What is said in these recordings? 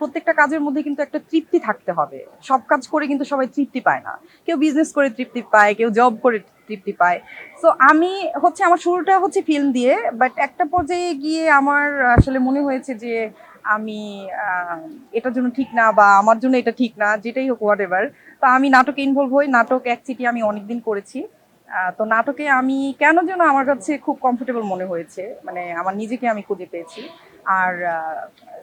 প্রত্যেকটা কাজের মধ্যে কিন্তু একটা তৃপ্তি থাকতে হবে। সব কাজ করে কিন্তু সবাই তৃপ্তি পায় না। কেউ বিজনেস করে তৃপ্তি পায়, কেউ জব করে তৃপ্তি পায়। সো আমি আমার শুরুটা হচ্ছে ফিল্ম দিয়ে, বাট একটা পর্যায়ে গিয়ে আমার আসলে মনে হয়েছে যে আমি এটার জন্য ঠিক না, বা আমার জন্য এটা ঠিক না, যেটাই হোক হোয়াট এভার। তো আমি নাটকে ইনভলভ হই। নাটক এক সিটি আমি অনেকদিন করেছি। তো নাটকে আমি কেন যেন আমার কাছে খুব কমফোর্টেবল মনে হয়েছে, মানে আমার নিজেকে আমি খুঁজে পেয়েছি। আর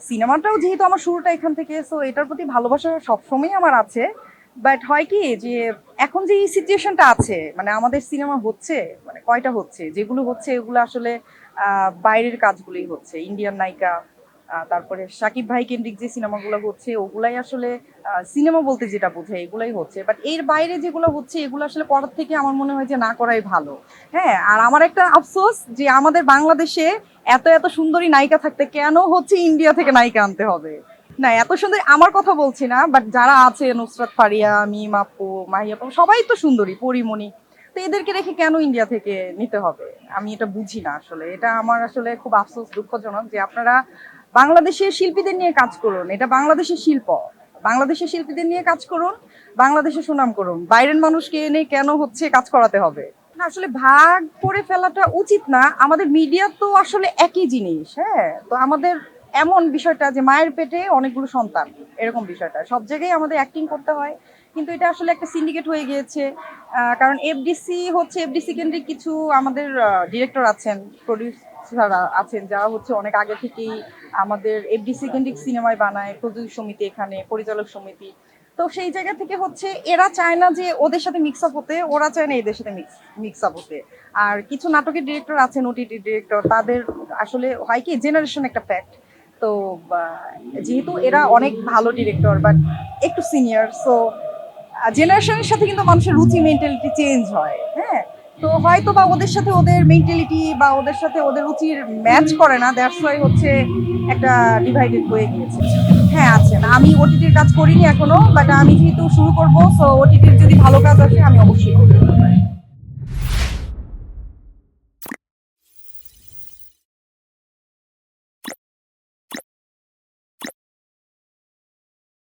সিনেমাটাও যেহেতু আমার শুরুটা এখান থেকে, সো এটার প্রতি ভালোবাসা সবসময় আমার আছে। বাট হয় কি যে এখন যে এই সিচুয়েশনটা আছে, মানে আমাদের সিনেমা হচ্ছে, মানে কয়টা হচ্ছে, যেগুলো হচ্ছে এগুলো আসলে বাইরের কাজগুলোই হচ্ছে, ইন্ডিয়ান নায়িকা, তারপরে শাকিব ভাই কেন্দ্রিক যে সিনেমাগুলো হচ্ছে ওগুলাই আসলে সিনেমা বলতে যেটা বোঝায় এগুলাই হচ্ছে। বাট এর বাইরে যেগুলো হচ্ছে এগুলো আসলে করার থেকে আমার মনে হয় যে না করাই ভালো। হ্যাঁ, আর আমার একটা আফসোস যে আমাদের বাংলাদেশে এত এত সুন্দরী নায়িকা থাকতে কেন হচ্ছে ইন্ডিয়া থেকে নায়িকা আনতে হবে। না, এত সুন্দরী আমার কথা বলছি না, বাট যারা আছে নুসরাত ফারিয়া, মিম আপু, মাহি আপু, সবাই তো সুন্দরী, পরিমণি। তো এদেরকে রেখে কেন ইন্ডিয়া থেকে নিতে হবে? আমি এটা বুঝি না আসলে। এটা আমার আসলে খুব আফসোস, দুঃখজনক যে আপনারা বাংলাদেশের শিল্পীদের নিয়ে কাজ করুন। এটা বাংলাদেশের শিল্প। বাংলাদেশের শিল্পীদের নিয়ে কাজ করুন, বাংলাদেশের সুনাম করুন। বাইরের মানুষকে এনে কেন হচ্ছে কাজ করাতে হবে? না, আসলে ভাগ করে ফেলাটা উচিত না। আমাদের মিডিয়া তো আসলে একই জিনিস। হ্যাঁ, তো আমাদের এমন বিষয়টা যে মায়ের পেটে অনেকগুলো সন্তান, এরকম বিষয়টা সব জায়গায় আমাদের অ্যাক্টিং করতে হয়। কিন্তু এটা আসলে একটা সিন্ডিকেট হয়ে গিয়েছে। কারণ এফডিসি কেন্দ্রিক কিছু আমাদের ডিরেক্টর আছেন, প্রডিউসার আছেন, যারা হচ্ছে অনেক আগে থেকেই আমাদের এফডিসি কেন্দ্রিক সিনেমায় বানায়, প্রযোজক সমিতি, এখানে পরিচালক সমিতি। তো সেই জায়গা থেকে হচ্ছে এরা চায় না যে ওদের সাথে মিক্স আপ হতে, ওরা চায় না এদের সাথে মিক্স আপ হতে। আর কিছু নাটকের ডিরেক্টর আছেন, ওটিটি ডিরেক্টর, তাদের আসলে হয় কি জেনারেশন একটা ফ্যাক্ট। তো যেহেতু এরা অনেক ভালো ডিরেক্টর বাট একটু সিনিয়র, সো জেনারেশনের সাথে কিন্তু মানুষের রুচি, মেন্টালিটি চেঞ্জ হয়। হ্যাঁ, তো হয়তো বা ওদের সাথে ওদের মেন্টালিটি বা ওদের সাথে ওদের রুচির ম্যাচ করে না, দ্যাটস ওয়াই হচ্ছে একটা ডিভাইডেড হয়ে গিয়েছে। হ্যাঁ, আছেন। আমি ওটিটির কাজ করিনি এখনো, বাট আমি যেহেতু শুরু করবো, সো ওটিটির যদি ভালো কাজ আসে আমি অবশ্যই করবো।